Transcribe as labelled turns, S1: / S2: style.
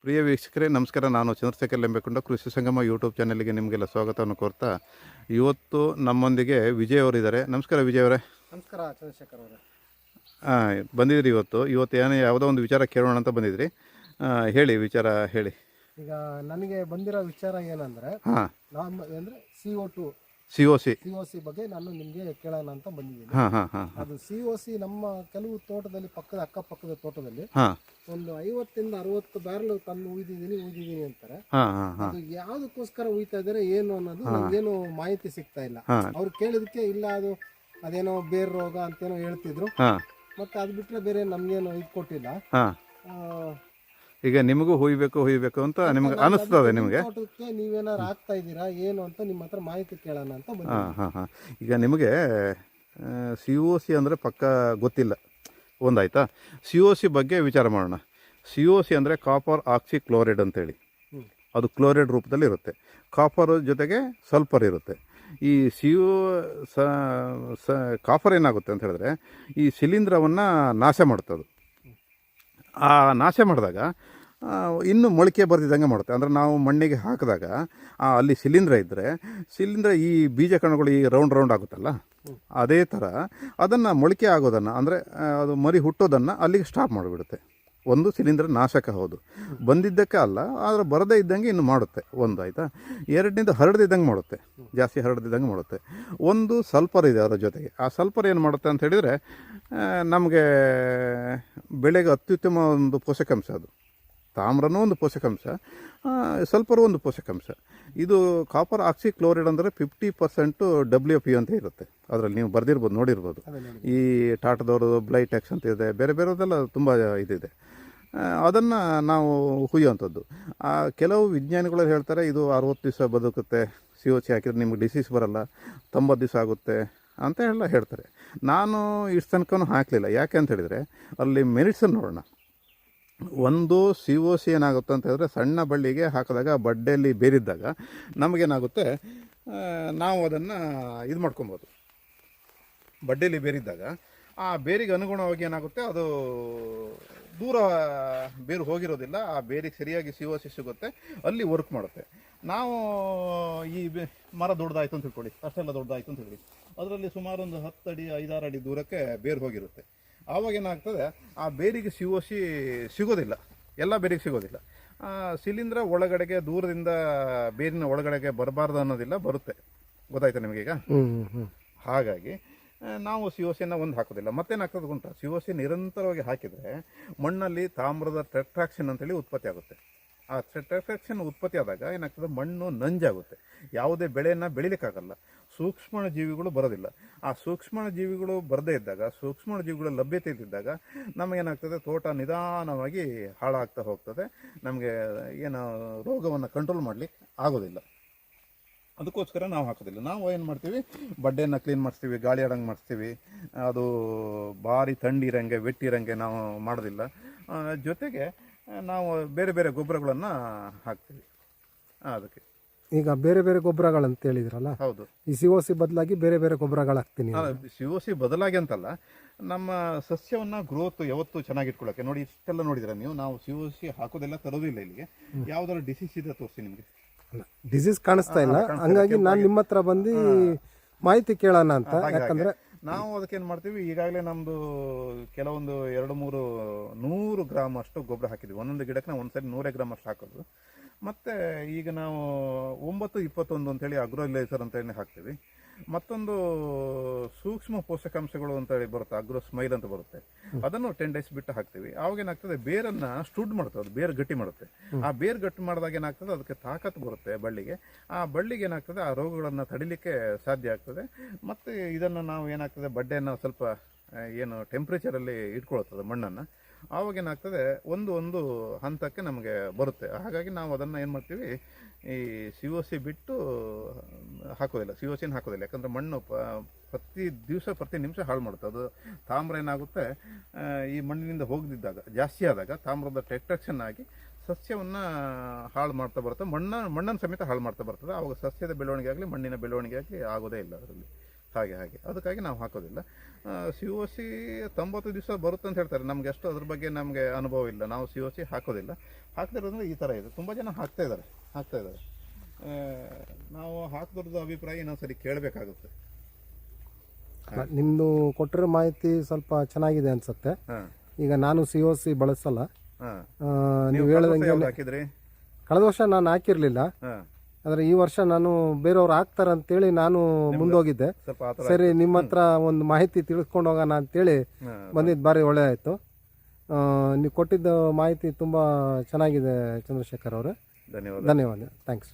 S1: ಪ್ರಿಯ ವೀಕ್ಷಕರೇ ನಮಸ್ಕಾರ. ನಾನು ಚಂದ್ರಶೇಖರ್ ಲೆಂಬೆಕೊಂಡ ಕೃಷಿ ಸಂಗಮ ಯೂಟ್ಯೂಬ್ ಚಾನಲ್ಗೆ ನಿಮಗೆಲ್ಲ ಸ್ವಾಗತವನ್ನು ಕೋರ್ತಾ, ಇವತ್ತು ನಮ್ಮೊಂದಿಗೆ ವಿಜಯ್ ಅವರಿದ್ದಾರೆ. ನಮಸ್ಕಾರ ವಿಜಯ್ ಅವರೇ.
S2: ನಮಸ್ಕಾರ ಚಂದ್ರಶೇಖರ್ ಅವರೇ.
S1: ಬಂದಿದ್ರಿ ಇವತ್ತು ಯಾವುದೋ ಒಂದು ವಿಚಾರ ಕೇಳೋಣ ಅಂತ ಬಂದಿದ್ರಿ. ಹೇಳಿ, ವಿಚಾರ ಹೇಳಿ.
S2: ಈಗ ನನಗೆ ಬಂದಿರೋ ವಿಚಾರ ಏನಂದ್ರೆ,
S1: ಹಾಂ,
S2: ನಮ್ಮ ಅಂದರೆ CO2 COC ಬಗ್ಗೆ ನಾನು ನಿಮಗೆ ಕೇಳೋಣ ಅಂತ ಬಂದಿದ್ದೀನಿ.
S1: ಹಾಂ ಹಾಂ ಹಾಂ
S2: ಅದು COC ನಮ್ಮ ಕೆಲವು ತೋಟದಲ್ಲಿ, ಅಕ್ಕಪಕ್ಕದ ತೋಟದಲ್ಲಿ
S1: ಹಾಂ
S2: ಒಂದು 50 ಇಂದ 60 ಬ್ಯಾರಲ್ ತಂದು ಉಯ್ದಿದ್ದೀನಿ ಅಂತಾರೆ.
S1: ಹಾಂ ಹಾಂ ಹಾಂ
S2: ಅದು ಯಾವುದಕ್ಕೋಸ್ಕರ ಉಯ್ತಾ ಇದ್ದಾರೆ ಏನು ಅನ್ನೋದು ಏನು ಮಾಹಿತಿ ಸಿಗ್ತಾ ಇಲ್ಲ.
S1: ಹಾಂ
S2: ಅವ್ರು ಕೇಳಿದಕ್ಕೆ ಇಲ್ಲ ಅದೇನೋ ಬೇರ್ ರೋಗ ಅಂತೇನೋ ಹೇಳ್ತಿದ್ರು.
S1: ಹಾಂ
S2: ಮತ್ತೆ ಅದು ಬಿಟ್ಟರೆ ಬೇರೆ ನಮ್ಗೇನು ಇದು ಕೊಟ್ಟಿಲ್ಲ.
S1: ಹಾಂ ಈಗ ನಿಮಗೂ ಹುಯ್ಬೇಕು ಅಂತ ನಿಮ್ಗೆ ಅನಿಸ್ತದೆ ನಿಮಗೆ?
S2: ತೋಟಕ್ಕೆ ನೀವೇನಾರು ಆಗ್ತಾ ಇದ್ದೀರಾ ಏನು ಅಂತ ನಿಮ್ಮ ಹತ್ರ ಮಾಹಿತಿ ಕೇಳೋಣ ಅಂತ ಬಂದಿದ್ದೀನಿ.
S1: ಹಾಂ ಹಾಂ ಹಾಂ ಈಗ ನಿಮಗೆ COC ಅಂದರೆ ಪಕ್ಕ ಗೊತ್ತಿಲ್ಲ, ಒಂದಾಯ್ತಾ? COC ಬಗ್ಗೆ ವಿಚಾರ ಮಾಡೋಣ. COC ಅಂದರೆ ಕಾಪರ್ ಆಕ್ಸಿ ಕ್ಲೋರೈಡ್ ಅಂತೇಳಿ. ಅದು ಕ್ಲೋರೈಡ್ ರೂಪದಲ್ಲಿ ಇರುತ್ತೆ. ಕಾಪರ್ ಜೊತೆಗೆ ಸಲ್ಫರ್ ಇರುತ್ತೆ. ಈ ಕಾಪರ್ ಏನಾಗುತ್ತೆ ಅಂತ ಹೇಳಿದ್ರೆ, ಈ ಶಿಲೀಂಧ್ರವನ್ನು ನಾಶ ಮಾಡುತ್ತದು. ಆ ನಾಶ ಮಾಡಿದಾಗ ಇನ್ನೂ ಮೊಳಕೆ ಬರ್ತಿದ್ದಂಗೆ ಮಾಡುತ್ತೆ. ಅಂದರೆ ನಾವು ಮಣ್ಣಿಗೆ ಹಾಕಿದಾಗ ಅಲ್ಲಿ ಶಿಲೀಂಧ್ರ ಈ ಬೀಜ ಕಣಗಳು ಈ ರೌಂಡ್ ಆಗುತ್ತಲ್ಲ, ಅದೇ ಥರ ಅದನ್ನು ಮೊಳಕೆ ಆಗೋದನ್ನು, ಅಂದರೆ ಅದು ಮರಿ ಹುಟ್ಟೋದನ್ನು ಅಲ್ಲಿಗೆ ಸ್ಟಾಪ್ ಮಾಡಿಬಿಡುತ್ತೆ. ಒಂದು ಶಿಲೀಂಧ್ರ ನಾಶಕ, ಹೌದು, ಬಂದಿದ್ದಕ್ಕೆ ಅಲ್ಲ, ಆದರೆ ಬರದೇ ಇದ್ದಂಗೆ ಇನ್ನು ಮಾಡುತ್ತೆ. ಒಂದು ಆಯಿತಾ. ಎರಡನೇದು ಹರಡ್ದಿದ್ದಂಗೆ ಮಾಡುತ್ತೆ, ಜಾಸ್ತಿ ಹರಡ್ದಿದ್ದಂಗೆ ಮಾಡುತ್ತೆ. ಒಂದು ಸಲ್ಫರ್ ಇದೆ ಅದರ ಜೊತೆಗೆ. ಆ ಸಲ್ಫರ್ ಏನು ಮಾಡುತ್ತೆ ಅಂತ ಹೇಳಿದರೆ, ನಮಗೆ ಬೆಳೆಗೆ ಅತ್ಯುತ್ತಮ ಒಂದು ಪೋಷಕಾಂಶ. ಅದು ತಾಮ್ರನೂ ಒಂದು ಪೋಷಕಾಂಶ, ಸಲ್ಫರು ಒಂದು ಪೋಷಕಾಂಶ. ಇದು ಕಾಪರ್ ಆಕ್ಸಿ ಕ್ಲೋರೈಡ್ ಅಂದರೆ 50% WP ಅಂತ ಇರುತ್ತೆ. ಅದರಲ್ಲಿ ನೀವು ಬರ್ದಿರ್ಬೋದು, ನೋಡಿರ್ಬೋದು. ಈ ಟಾಟದವರು ಬ್ಲೈಟೆಕ್ಸ್ ಅಂತ ಇದೆ, ಬೇರೆ ಬೇರೆದೆಲ್ಲ ತುಂಬ ಇದಿದೆ. ಅದನ್ನು ನಾವು ಹುಯ್ಯುವಂಥದ್ದು. ಕೆಲವು ವಿಜ್ಞಾನಿಗಳು ಹೇಳ್ತಾರೆ ಇದು 60 ದಿವಸ ಬದುಕುತ್ತೆ, COC ಹಾಕಿದ್ರೆ ನಿಮ್ಗೆ ಡಿಸೀಸ್ ಬರಲ್ಲ, 90 ದಿವಸ ಆಗುತ್ತೆ ಅಂತ ಎಲ್ಲ ಹೇಳ್ತಾರೆ. ನಾನು ಇಷ್ಟು ತನಕನೂ ಹಾಕಲಿಲ್ಲ. ಯಾಕೆ ಅಂತ ಹೇಳಿದರೆ, ಅಲ್ಲಿ ಮೆರಿಟ್ಸನ್ನು ನೋಡೋಣ. ಒಂದು COC ಏನಾಗುತ್ತೆ ಅಂತ ಹೇಳಿದ್ರೆ, ಸಣ್ಣ ಬಳ್ಳಿಗೆ ಹಾಕಿದಾಗ ಬಡ್ಡೆಯಲ್ಲಿ ಬೇರಿದ್ದಾಗ ನಮಗೇನಾಗುತ್ತೆ, ನಾವು ಅದನ್ನು ಇದು ಮಾಡ್ಕೊಬೋದು. ಬಡ್ಡೆಯಲ್ಲಿ ಬೇರಿದ್ದಾಗ ಆ ಬೇರಿಗೆ ಅನುಗುಣವಾಗಿ ಏನಾಗುತ್ತೆ, ಅದು ದೂರ ಬೇರು ಹೋಗಿರೋದಿಲ್ಲ, ಆ ಬೇರಿಗೆ ಸರಿಯಾಗಿ COC ಸಿಗುತ್ತೆ, ಅಲ್ಲಿ ವರ್ಕ್ ಮಾಡುತ್ತೆ. ನಾವು ಈ ಮರ ದೊಡ್ಡದಾಯಿತು ಅಂತ ತಿಳ್ಕೊಳ್ಳಿ, ಅಷ್ಟೆಲ್ಲ ದೊಡ್ಡದಾಯಿತು ಅಂತ ಹೇಳಿ, ಅದರಲ್ಲಿ ಸುಮಾರು ಒಂದು 10 ಅಡಿ 5-6 ಅಡಿ ದೂರಕ್ಕೆ ಬೇರು ಹೋಗಿರುತ್ತೆ. ಆವಾಗ ಏನಾಗ್ತದೆ, ಆ ಬೇರಿಗೆ COC ಸಿಗೋದಿಲ್ಲ, ಎಲ್ಲ ಬೇರಿಗೆ ಸಿಗೋದಿಲ್ಲ. ಶಿಲೀಂಧ್ರ ಒಳಗಡೆಗೆ ದೂರದಿಂದ ಬೇರಿನ ಒಳಗಡೆಗೆ ಬರಬಾರ್ದು ಅನ್ನೋದಿಲ್ಲ, ಬರುತ್ತೆ. ಗೊತ್ತಾಯ್ತಾ ನಿಮಗೀಗ? ಹಾಗಾಗಿ ನಾವು COCಯನ್ನು ಒಂದು ಹಾಕೋದಿಲ್ಲ. ಮತ್ತೇನಾಗ್ತದೆ ಗೊತ್ತಾ, COC ನಿರಂತರವಾಗಿ ಹಾಕಿದರೆ ಮಣ್ಣಲ್ಲಿ ತಾಮ್ರದ ಟೆಟ್ರಾಕ್ಷನ್ ಅಂತೇಳಿ ಉತ್ಪತ್ತಿ ಆಗುತ್ತೆ. ಆ ಟೆಟ್ರಾಕ್ಷನ್ ಉತ್ಪತ್ತಿ ಆದಾಗ ಏನಾಗ್ತದೆ, ಮಣ್ಣು ನಂಜಾಗುತ್ತೆ, ಯಾವುದೇ ಬೆಳೆಯನ್ನು ಬೆಳಿಲಿಕ್ಕಾಗಲ್ಲ, ಸೂಕ್ಷ್ಮ ಜೀವಿಗಳು ಬರೋದಿಲ್ಲ. ಆ ಸೂಕ್ಷ್ಮ ಜೀವಿಗಳು ಬರದೇ ಇದ್ದಾಗ, ಸೂಕ್ಷ್ಮ ಜೀವಿಗಳ ಲಭ್ಯತೆ ಇದ್ದಾಗ ನಮಗೇನಾಗ್ತದೆ, ತೋಟ ನಿಧಾನವಾಗಿ ಹಾಳಾಗ್ತಾ ಹೋಗ್ತದೆ. ನಮಗೆ ಏನು ರೋಗವನ್ನು ಕಂಟ್ರೋಲ್ ಮಾಡಲಿಕ್ಕೆ ಆಗೋದಿಲ್ಲ. ಅದಕ್ಕೋಸ್ಕರ ನಾವು ಹಾಕೋದಿಲ್ಲ. ನಾವು ಏನು ಮಾಡ್ತೀವಿ, ಬಡ್ಡೆಯನ್ನು ಕ್ಲೀನ್ ಮಾಡಿಸ್ತೀವಿ, ಗಾಳಿ ಆಡಂಗೆ ಮಾಡಿಸ್ತೀವಿ. ಅದು ಭಾರಿ ಥಂಡಿರಂಗೆ ವೆಟ್ಟಿರಂಗೆ ನಾವು ಮಾಡೋದಿಲ್ಲ. ಜೊತೆಗೆ ನಾವು ಬೇರೆ ಬೇರೆ ಗೊಬ್ಬರಗಳನ್ನು ಹಾಕ್ತೀವಿ ಅದಕ್ಕೆ.
S2: ಈಗ ಬೇರೆ ಬೇರೆ ಗೊಬ್ಬರಗಳಂತ ಹೇಳಿದ್ರಲ್ಲ,
S1: ಹೌದು,
S2: ಈ COC ಬದಲಾಗಿ ಬೇರೆ ಬೇರೆ ಗೊಬ್ಬರಗಳು ಹಾಕ್ತೀನಿ.
S1: COC ಬದಲಾಗಿ ಅಂತಲ್ಲ, ನಮ್ಮ ಸಸ್ಯವನ್ನು ಗ್ರೋತ್ ಯಾವತ್ತೂ ಚೆನ್ನಾಗಿಟ್ಕೊಳ್ಳೋಕ್ಕೆ. ನೋಡಿ, ಇಷ್ಟೆಲ್ಲ ನೋಡಿದ್ರೆ ನೀವು, ನಾವು COC ಹಾಕೋದೆಲ್ಲ ತರೋದಿಲ್ಲ ಇಲ್ಲಿಗೆ. ಯಾವ್ದಾದ್ರು ಡಿಸೀಸ್ ಇದೆ ತೋರಿಸಿ ನಿಮಗೆ.
S2: ಡಿಸೀಸ್ ಕಾಣಿಸ್ತಾ ಇಲ್ಲ, ಹಂಗಾಗಿ ನಾನು ನಿಮ್ಮ ಹತ್ರ ಬಂದು ಮಾಹಿತಿ ಕೇಳೋಣ ಅಂತ. ಯಾಕಂದ್ರೆ
S1: ನಾವು ಅದಕ್ಕೇನು ಮಾಡ್ತೀವಿ, ಈಗಾಗಲೇ ನಮ್ಮದು ಕೆಲವೊಂದು 200-300 ಗ್ರಾಮ್ ಅಷ್ಟು ಗೊಬ್ಬರ ಹಾಕಿದ್ವಿ. ಒಂದೊಂದು ಗಿಡಕ್ಕೆ ನಾವು ಒಂದ್ಸರಿ 100 ಗ್ರಾಮ್ ಅಷ್ಟು ಹಾಕೋದು. ಮತ್ತು ಈಗ ನಾವು 9-21 ಅಂತೇಳಿ ಅಗ್ರೋಲೈಸರ್ ಅಂತೇಳಿ ಹಾಕ್ತೀವಿ. ಮತ್ತೊಂದು ಸೂಕ್ಷ್ಮ ಪೋಷಕಾಂಶಗಳು ಅಂತೇಳಿ ಬರುತ್ತೆ, ಅಗ್ರೋ ಸ್ಮೈಲ್ ಅಂತ ಬರುತ್ತೆ. ಅದನ್ನು 10 ಡೇಸ್ ಬಿಟ್ಟು ಹಾಕ್ತೀವಿ. ಆವಾಗ ಏನಾಗ್ತದೆ, ಬೇರನ್ನು ಸ್ಟುಡ್ ಮಾಡುತ್ತೆ, ಅದು ಬೇರು ಗಟ್ಟಿ ಮಾಡುತ್ತೆ. ಆ ಬೇರು ಗಟ್ಟಿ ಮಾಡಿದಾಗ ಏನಾಗ್ತದೆ, ಅದಕ್ಕೆ ತಾಕತ್ತು ಬರುತ್ತೆ ಬಳ್ಳಿಗೆ. ಆ ಬಳ್ಳಿಗೆ ಏನಾಗ್ತದೆ, ಆ ರೋಗಗಳನ್ನು ತಡಿಲಿಕ್ಕೆ ಸಾಧ್ಯ ಆಗ್ತದೆ. ಮತ್ತು ಇದನ್ನು ನಾವು ಏನಾಗ್ತದೆ, ಬಡ್ಡೆಯನ್ನು ಸ್ವಲ್ಪ ಏನು ಟೆಂಪ್ರೇಚರಲ್ಲಿ ಇಟ್ಕೊಳ್ತದೆ ಮಣ್ಣನ್ನು. ಆವಾಗ ಏನಾಗ್ತದೆ, ಒಂದು ಹಂತಕ್ಕೆ ನಮಗೆ ಬರುತ್ತೆ. ಹಾಗಾಗಿ ನಾವು ಅದನ್ನು ಏನು ಮಾಡ್ತೀವಿ, ಈ COC ಬಿಟ್ಟು ಹಾಕೋದಿಲ್ಲ, COCನ ಹಾಕೋದಿಲ್ಲ. ಯಾಕಂದರೆ ಮಣ್ಣು ಪ್ರತಿ ದಿವಸ ಪ್ರತಿ ನಿಮಿಷ ಹಾಳು ಮಾಡುತ್ತೆ. ಅದು ತಾಮ್ರ ಏನಾಗುತ್ತೆ, ಈ ಮಣ್ಣಿನಿಂದ ಹೋಗದಿದ್ದಾಗ, ಜಾಸ್ತಿ ಆದಾಗ ತಾಮ್ರದ ಟೆಟ್ರಾಕ್ಷನ್ ಆಗಿ ಸಸ್ಯವನ್ನು ಹಾಳು ಮಾಡ್ತಾ ಬರುತ್ತೆ, ಮಣ್ಣನ್ನು ಸಮೇತ ಹಾಳು ಮಾಡ್ತಾ ಬರ್ತದೆ. ಆವಾಗ ಸಸ್ಯದ ಬೆಳವಣಿಗೆ ಆಗಲಿ ಮಣ್ಣಿನ ಬೆಳವಣಿಗೆ ಆಗಲಿ ಆಗೋದೇ ಇಲ್ಲ ಅದರಲ್ಲಿ. ಹಾಗೆ ಅದಕ್ಕಾಗಿ ನಾವು ಹಾಕೋದಿಲ್ಲ. COC 90 ದಿವಸ ಬರುತ್ತೆ ಅಂತ ಹೇಳ್ತಾರೆ. ನಮ್ಗೆ ಅಷ್ಟು ಅದ್ರ ಬಗ್ಗೆ ನಮಗೆ ಅನುಭವ ಇಲ್ಲ. ನಾವು COC ಹಾಕೋದಿಲ್ಲ. ಹಾಕ್ತಿರೋದ್ರೆ ಈ ಥರ ಇದೆ. ತುಂಬ ಜನ ಹಾಕ್ತಾ ಇದ್ದಾರೆ. ನಾವು ಹಾಕಿದ್ರದ್ದು ಅಭಿಪ್ರಾಯ ಇನ್ನೊಂದ್ಸರಿ ಕೇಳಬೇಕಾಗುತ್ತೆ.
S2: ನಿಮ್ದು ಕೊಟ್ಟಿರೋ ಮಾಹಿತಿ ಸ್ವಲ್ಪ ಚೆನ್ನಾಗಿದೆ ಅನ್ಸುತ್ತೆ. ಈಗ ನಾನು COC ಬಳಸಲ್ಲ. ನೀವು ಹೇಳ್ದಂಗೆ
S1: ಹಾಕಿದ್ರಿ?
S2: ಕಳೆದ ವರ್ಷ ನಾನು ಹಾಕಿರ್ಲಿಲ್ಲ. ಆದರೆ ಈ ವರ್ಷ ನಾನು ಬೇರೆಯವ್ರು ಹಾಕ್ತಾರಂತೇಳಿ ನಾನು ಮುಂದೋಗಿದ್ದೆ. ಸರಿ, ನಿಮ್ಮ ಹತ್ರ ಒಂದು ಮಾಹಿತಿ ತಿಳಿಸ್ಕೊಂಡು ಹೋಗೋಣ ಅಂತೇಳಿ ಬಂದಿದ್ದು ಭಾರಿ ಒಳ್ಳೆ ಆಯಿತು. ನೀವು ಕೊಟ್ಟಿದ್ದ ಮಾಹಿತಿ ತುಂಬ ಚೆನ್ನಾಗಿದೆ ಚಂದ್ರಶೇಖರ್ ಅವರೇ.
S1: ಧನ್ಯವಾದ.
S2: ಥ್ಯಾಂಕ್ಸ್.